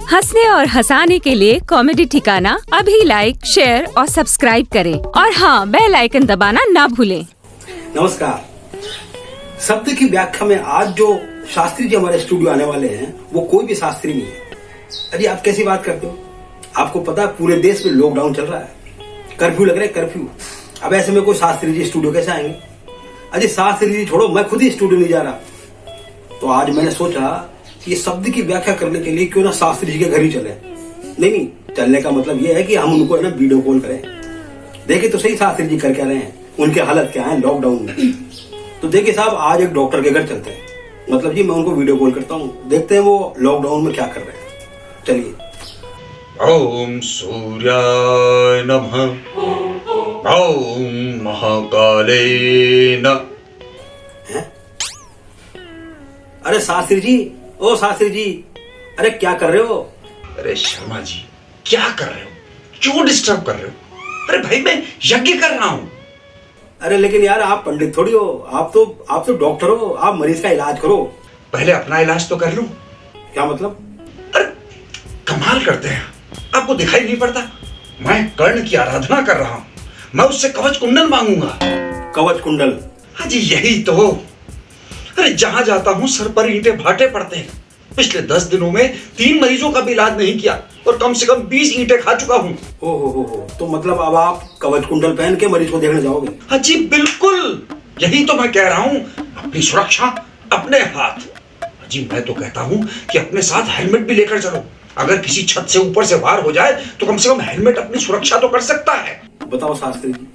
हंसने और हंसाने के लिए कॉमेडी ठिकाना अभी लाइक, शेयर और सब्सक्राइब करें और हाँ, बेल आइकन दबाना ना भूलें। नमस्कार। शब्द की व्याख्या में आज जो शास्त्री जी हमारे स्टूडियो आने वाले हैं वो कोई भी शास्त्री नहीं है। अरे आप कैसी बात करते हो? आपको पता है पूरे देश में लॉकडाउन चल रहा है, कर्फ्यू लग रहा है, कर्फ्यू। अब ऐसे में कोई शास्त्री जी स्टूडियो कैसे आएंगे? अरे शास्त्री जी छोड़ो, मैं खुद ही स्टूडियो नहीं जा रहा। तो आज मैंने सोचा कि ये शब्द की व्याख्या करने के लिए क्यों ना शास्त्री जी के घर ही चले। नहीं, चलने का मतलब ये है कि हम उनको है ना वीडियो कॉल करें, देखे तो सही शास्त्री जी कर क्या रहे हैं, उनके हालत क्या है लॉकडाउन में। तो देखिए साहब, आज एक डॉक्टर के घर चलते हैं, मतलब जी मैं उनको वीडियो कॉल करता हूँ, देखते हैं वो लॉकडाउन में क्या कर रहे हैं। चलिए। ओम सूर्याय नमः, ओम महाकाले नमः। अरे शास्त्री जी, ओ शास्त्री जी, अरे क्या कर रहे हो? अरे शर्मा जी, क्या कर रहे हो? क्यों डिस्टर्ब कर रहे हो? अरे भाई, मैं यज्ञ कर रहा हूँ। अरे लेकिन यार, आप पंडित थोड़ी हो, आप तो डॉक्टर हो, आप मरीज का इलाज करो। पहले अपना इलाज तो कर लूं। क्या मतलब? अरे कमाल करते हैं, आपको दिखाई नहीं पड़ता? मैं कर्ण की आराधना कर रहा हूँ, मैं उससे कवच कुंडल मांगूंगा। कवच कुंडल? हाँ जी, यही तो। अरे जहां जाता हूं सर पर ईंटे भाटे पड़ते हैं। पिछले 10 दिनों में 3 मरीजों का भी इलाज नहीं किया और कम से कम 20 ईंटें खा चुका हूं। हो, तो मतलब अब आप कवच कुंडल पहन के मरीज को देखने जाओगे? हाँ जी बिल्कुल, यही तो मैं कह रहा हूं। अपनी सुरक्षा अपने हाथ। जी मैं तो कहता हूं कि अपने साथ हेलमेट भी लेकर चलो। अगर किसी छत से ऊपर से वार हो जाए तो कम से कम हेलमेट अपनी सुरक्षा तो कर सकता है। बताओ शास्त्री जी,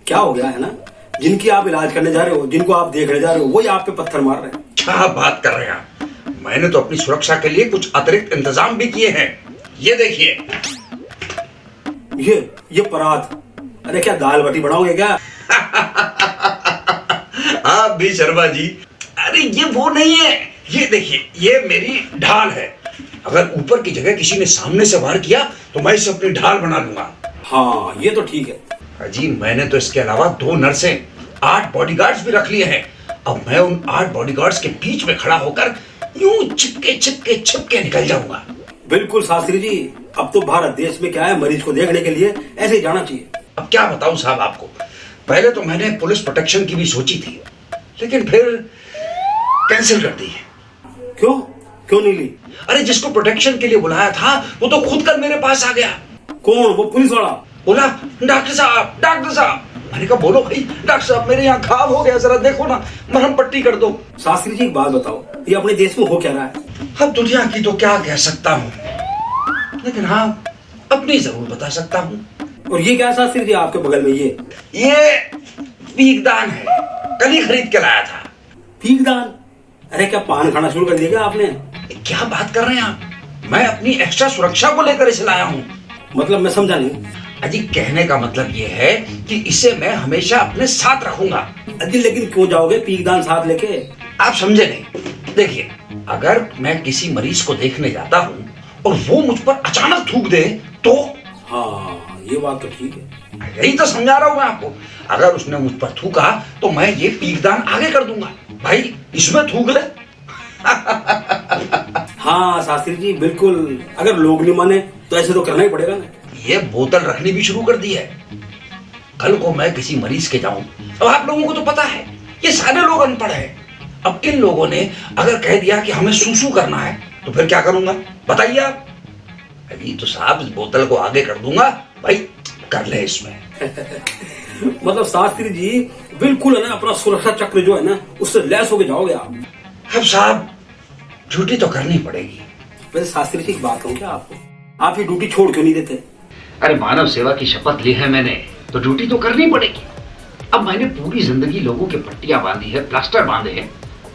क्या हो गया है ना? जिनकी आप इलाज करने जा रहे हो, जिनको आप देखने जा रहे हो, वही आप पे पत्थर मार रहे हैं। क्या बात कर रहे हैं आप? मैंने तो अपनी सुरक्षा के लिए कुछ अतिरिक्त इंतजाम भी किए हैं। ये देखिए, ये परात। अरे क्या दाल बाटी बनाओगे क्या? आप भी शर्मा जी। अरे ये वो नहीं है, ये देखिए, ये मेरी ढाल है। अगर ऊपर की जगह किसी ने सामने से वार किया तो मैं इसे अपनी ढाल बना लूंगा। हाँ, ये तो ठीक है। जी मैंने तो इसके अलावा 2 नर्सें, 8 बॉडीगार्ड्स भी रख लिए हैं। अब मैं उन 8 बॉडीगार्ड्स के बीच में खड़ा होकर यूं छिपके निकल जाऊंगा। बिल्कुल शास्त्री जी, अब तो भारत देश में क्या है, मरीज को देखने के लिए ऐसे ही जाना चाहिए। अब क्या बताऊं साहब आपको, पहले तो मैंने पुलिस प्रोटेक्शन की भी सोची थी, लेकिन फिर कैंसिल कर दी है। क्यों नहीं ली? अरे जिसको प्रोटेक्शन के लिए बुलाया था वो तो खुद कर मेरे पास आ गया। कौन? वो पुलिस वाला? बोला डॉक्टर साहब। मैंने कहा बोलो भाई। डॉक्टर साहब, मेरे यहाँ घाव हो गया, जरा देखो ना, मरहम पट्टी कर दो। शास्त्री जी एक बात बताओ, ये अपने देश में हो क्या रहा है? अब दुनिया की तो क्या कह सकता हूँ, लेकिन हाँ अपनी जरूर बता सकता हूँ। और ये क्या शास्त्री जी आपके बगल में? ये पीकदान है, कल ही खरीद के लाया था। पीकदान? अरे क्या पान खाना शुरू कर दिया आपने? क्या बात कर रहे हैं आप? मैं अपनी एक्स्ट्रा सुरक्षा को लेकर इसे लाया हूँ। मतलब मैं समझा नहीं। अजी कहने का मतलब ये है कि इसे मैं हमेशा अपने साथ रखूंगा। अजी लेकिन क्यों जाओगे पीकदान साथ लेके? आप समझे नहीं। देखिए, अगर मैं किसी मरीज को देखने जाता हूँ और वो मुझ पर अचानक थूक दे तो? हाँ, ये बात तो ठीक है। यही तो समझा रहा हूँ मैं आपको। अगर उसने मुझ पर थूका तो मैं ये पीकदान आगे कर दूंगा, भाई इसमें थूक ले। हाँ शास्त्री जी बिल्कुल, अगर लोग नहीं माने तो ऐसे तो करना ही पड़ेगा ना। ये बोतल रखनी भी शुरू कर दी है। कल को मैं किसी मरीज के जाऊं, अब आप लोगों को तो पता है ये सारे लोग अनपढ़ हैं। अब इन लोगों ने अगर कह दिया कि हमें सूसू करना है तो फिर क्या करूंगा बताइए आप? अभी तो साहब इस बोतल को आगे कर दूंगा, भाई कर ले इसमें। मतलब शास्त्री जी बिल्कुल है ना, अपना सुरक्षा चक्र जो है ना उससे लैस होके जाओगे आप। अब साहब ड्यूटी तो करनी पड़ेगी। वैसे शास्त्री जी एक बात कहूँ क्या आपको, आप ये ड्यूटी छोड़ क्यों नहीं देते? अरे मानव सेवा की शपथ ली है मैंने, तो ड्यूटी तो करनी पड़ेगी। अब मैंने पूरी जिंदगी लोगों के पट्टियां बांधी है, प्लास्टर बांधे हैं,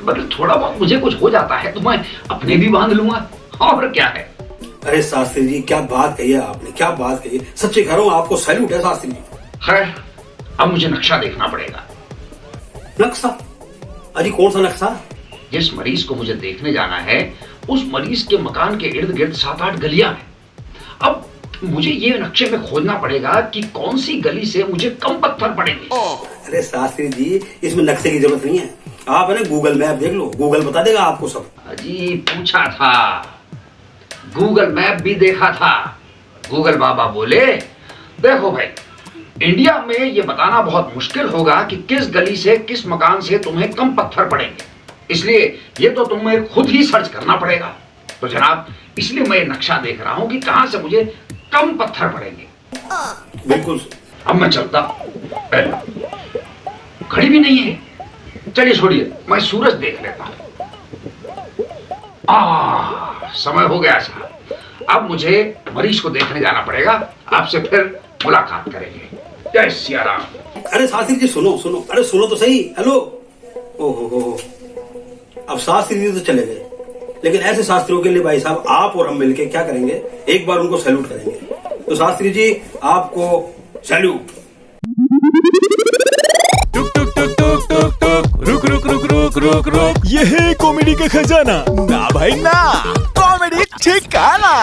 मतलब थोड़ा बहुत मुझे कुछ हो जाता है तो मैं अपने भी बांध लूंगा, और क्या है। अरे शास्त्री जी क्या बात कही है आपने, क्या बात कही है, सच्चे कह रहा हूँ, आपको सैल्यूट है शास्त्री जी। खैर अब मुझे नक्शा देखना पड़ेगा। नक्शा? अरे कौन सा नक्शा? जिस मरीज को मुझे देखने जाना है उस मरीज के मकान के इर्द गिर्द 7-8 गलियां हैं। अब मुझे ये नक्शे में खोजना पड़ेगा कि कौन सी गली से मुझे कम पत्थर पड़ेंगे। अरे शास्त्री जी इसमें नक्शे की जरूरत नहीं है, आप है ना गूगल मैप देख लो, गूगल बता देगा आपको सब। जी पूछा था, गूगल मैप भी देखा था। गूगल बाबा बोले, देखो भाई, इंडिया में ये बताना बहुत मुश्किल होगा कि किस गली से, किस मकान से तुम्हें कम पत्थर पड़ेंगे, इसलिए ये तो तुम्हें खुद ही सर्च करना पड़ेगा। तो जनाब, इसलिए मैं नक्शा देख रहा हूं कि कहां से मुझे कम पत्थर पड़ेंगे। बिल्कुल। अब मैं चलता। घड़ी भी नहीं है, चलिए छोड़िए, मैं सूरज देख लेता हूं। समय हो गया साहब, अब मुझे मरीज को देखने जाना पड़ेगा। आपसे फिर मुलाकात करेंगे। जय सिया राम। अरे शास्त्री जी सुनो सुनो, अरे सुनो तो सही। हेलो। ओहो, अब शास्त्री जी तो चले गए, लेकिन ऐसे शास्त्रियों के लिए भाई साहब आप और हम मिलके क्या करेंगे, एक बार उनको सैल्यूट करेंगे। तो शास्त्री जी आपको सैल्यूट। टुक टुक टुक टुक टुक टुक, रुक रुक रुक रुक रुक रुक, ये है कॉमेडी का खजाना। ना भाई ना, कॉमेडी ठिकाना।